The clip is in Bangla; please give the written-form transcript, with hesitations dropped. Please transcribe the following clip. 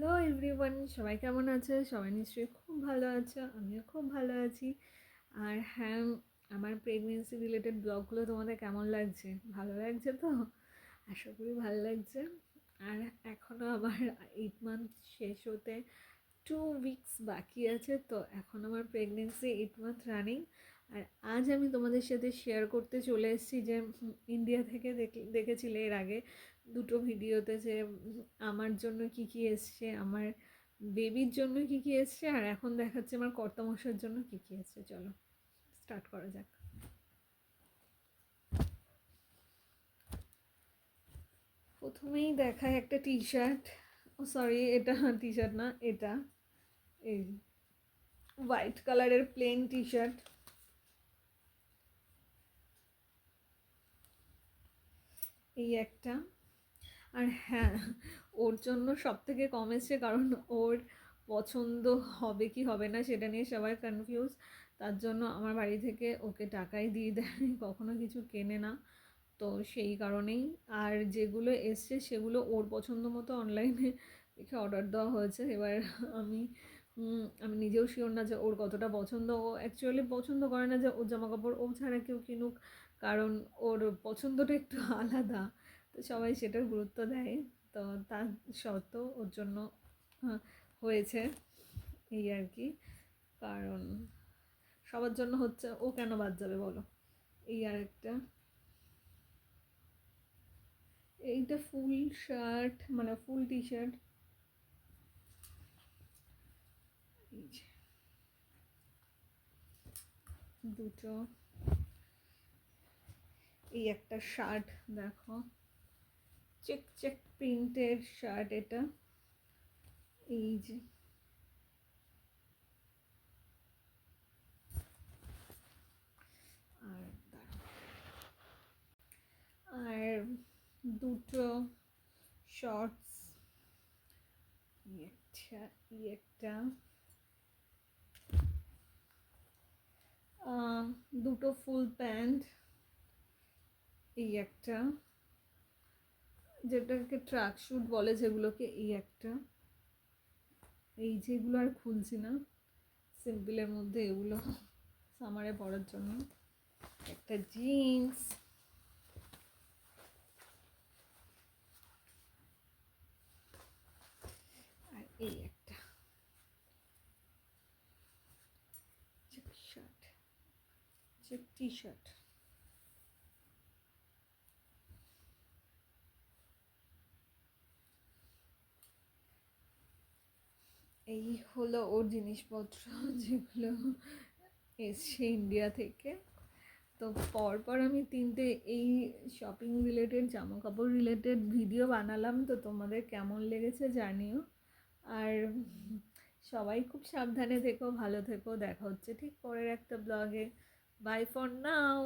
হ্যালো এভরিওয়ান, সবাই কেমন আছে? সবাই নিশ্চয়ই খুব ভালো আছো, আমিও খুব ভালো আছি। আর হ্যাঁ, আমার প্রেগনেন্সি রিলেটেড ব্লগগুলো তোমাদের কেমন লাগছে? ভালো লাগছে তো? আশা করি ভালো লাগছে। আর এখনও আমার 8 মান্থ শেষ হতে 2 উইকস বাকি আছে, তো এখন আমার প্রেগনেন্সি 8 মান্থ রানিং। আর আজ আমি তোমাদের সাথে শেয়ার করতে চলে এসেছি যে ইন্ডিয়া থেকে দেখেছিলে এর আগে দুটো ভিডিওতে যে আমার জন্য কি কি এসছে, আমার বেবির জন্য কি কি এসছে, আর এখন দেখাচ্ছে আমার কর্তামশার জন্য কি কি এসছে। চলো স্টার্ট করা যাক। প্রথমেই দেখায় একটা টি শার্ট, ও সরি এটা টি শার্ট না, এটা এই হোয়াইট কালারের প্লেন টি শার্ট। এই একটা। আর হ্যাঁ, ওর জন্য সব থেকে কম এসছে, কারণ ওর পছন্দ হবে কি হবে না সেটা নিয়ে সবাই কনফিউজ। তার জন্য আমার বাড়ি থেকে ওকে টাকাই দিয়ে দেয়, কখনো কিছু কেনে না। তো সেই কারণেই। আর যেগুলো এসছে সেগুলো ওর পছন্দ মতো অনলাইনে দেখে অর্ডার দেওয়া হয়েছে। এবার আমি আমি নিজেও শিওর না যে ওর কতটা পছন্দ। ও অ্যাকচুয়ালি পছন্দ করে না যে ওর জামা কাপড় ও ছাড়া কেউ কিনুক, কারণ ওর পছন্দটা একটু আলাদা। তো সবাই সেটার গুরুত্ব দেয়। তো তার সত্ত্বেও ওর জন্য হয়েছে এই আর কি। কারণ সবার জন্য হচ্ছে, ও কেন বাদ যাবে বলো। এই আর একটা। এইটা ফুল শার্ট, মানে ফুল টি শার্ট। এই যে দুটো। এই একটা শার্ট দেখো, চেক চেক প্রিন্টের শার্ট এটা। এই যে আর আর দুটো শর্টস। একটা একটা দুটো ফুল প্যান্ট। এই একটা, যেটাকে ট্র্যাক স্যুট বলে যেগুলোকে। এই একটা, এই যেগুলো আর খুলছি না, সিম্পলের মধ্যে এগুলো সামারে পরার জন্য। একটা জিন্স। আর এই একটা check shirt, check T shirt. এই হলো ওর জিনিসপত্র যেগুলো এসছে ইন্ডিয়া থেকে। তো পরপর আমি তিনটে এই শপিং রিলেটেড, জামা কাপড় রিলেটেড ভিডিও বানালাম। তো তোমাদের কেমন লেগেছে জানিও। আর সবাই খুব সাবধানে থেকো, ভালো থেকো। দেখা হচ্ছে ঠিক পরের একটা ব্লগে। Bye for now.